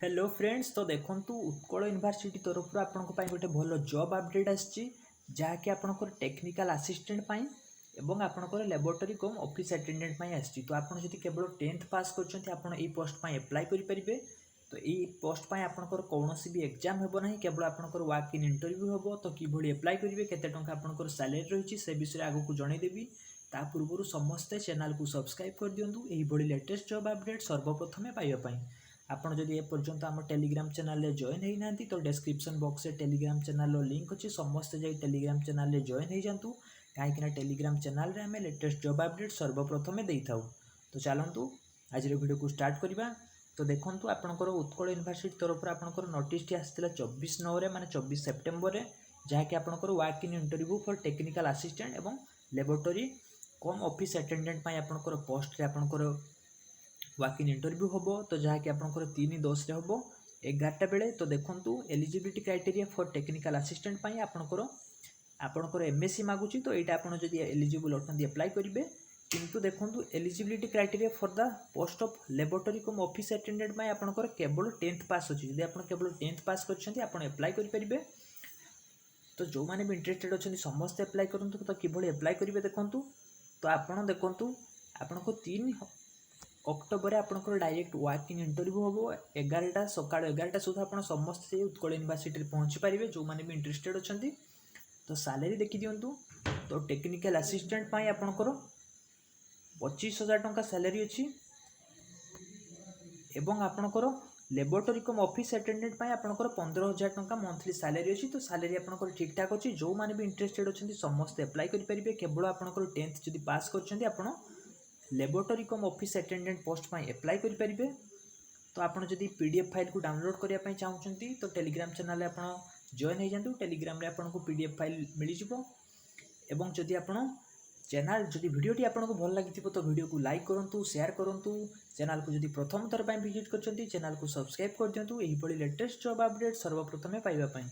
Hello friends, तो देखूँ Utkal university तरफ आपण गोटे भल जॉब अपडेट आसी जहाँकि आपंकर टेक्निकल असिस्टेंट एवं आपंकर लैबोरेटरी कम ऑफिस अटेंडेंट आसी। तो आपड़ जब केवल 10th पास कर पोस्ट एप्लाय करेंगे। तो ये पोस्ट आपंकर कौन भी एग्जाम हो ना, केवल आपंकर वर्क इन इंटरव्यू हम। तो किभली एप्लाय करेंगे, केते टंका आपंकर सैलरी रही से विषय आगक जनईदेवी। ता पूर्व समस्ते चैनल को सब्सक्राइब कर दिंतु यही लेटेस्ट जॉब अपडेट सर्वप्रथमे पाइबापी। आपड़ जदि एपर्यंत आम टेलीग्राम चैनल में जॉइन होना तो डिस्क्रिप्शन बॉक्स में टेलीग्राम चैनल लिंक अच्छी, समस्ते जाई टेलीग्राम चैनल में जॉइन हो जातु। कहीं टेलीग्राम चैनल में आम लेटेस्ट जॉब अपडेट सर्वप्रथमे दे था। तो चलतु आज वीडियो को स्टार्ट करवा। तो देखूँ आपंकर उत्कल यूनिवर्सिटी तरफ आपंकर नोटिस आसाला 24/9 माने 24 सेप्टेम्बर, जहाँकि आपंकर work in interview for technical assistant एवं लैबोरेटरी कम ऑफिस अटेंडेंट आपंकर पोस्ट आपंकर वर्क इन इंटरव्यू हम। तो जहाँकि आपंकर 3/10 हम 11टा बेले। तो देखूँ eligibility criteria for technical assistant आपंकर एमएससी मागुची। तो यहाँ आप एलिजिबल अटंती एप्लाय करेंगे। किंतु देखूँ eligibility criteria for the post of laboratory come office attendant आपंकर केवल 10th पास अच्छी। जब आप केवल 10th पास कर एप्लाय करेंगे। तो जो मैंने भी इंटरेस्टेड अच्छा समस्त एप्लाय करूँ। तो किभली एप्लाय करेंगे देखूँ। तो आपड़ देखूँ आपको 3 अक्टोबर आपंकर डायरेक्ट वर्क इन इंटरव्यू हम 11टा सका 11टा सुधा आप समस्त उत्कल यूनिवर्सिटी पहुँची पारे जो मैंने भी इंटरेस्टेड अच्छा। तो सैलरी देखी दिंतु। तो टेक्निकल असिस्टेंट आपंकर 25,000 टंका सैलरी अच्छी एवं आपंकर लैबोरेटरी कम ऑफिस अटेंडेंट आपंकर 15,000 टंका मंथली सैलरी अच्छी। तो सैलरी आपंकर ठीक ठाक अच्छी। जो मैंने भी इंटरेस्टेड अच्छा समस्त एप्लाय करेंगे। केवल आपंकर 10th जब पास कर लैबोरेटरी कम ऑफिस अटेंडेंट पोस्ट एप्लाय करेंगे। तो आपड़ जब पीडीएफ फाइल को डाउनलोड करने चाहते तो टेलीग्राम चैनल आप जॉइन हो जातु। टेलीग्राम आपको पीडीएफ फाइल मिल जाव। एवं जदि आप चैनल जदि वीडियोटी आपको भल लगी तो वीडियो को लाइक करूँ, शेयर करूँ। चैनल को जदि प्रथम थर पर विजिट कर चैनल को सब्सक्राइब कर दिंतु यही लेटेस्ट जॉब अपडेट सर्वप्रथमे पाइबापी।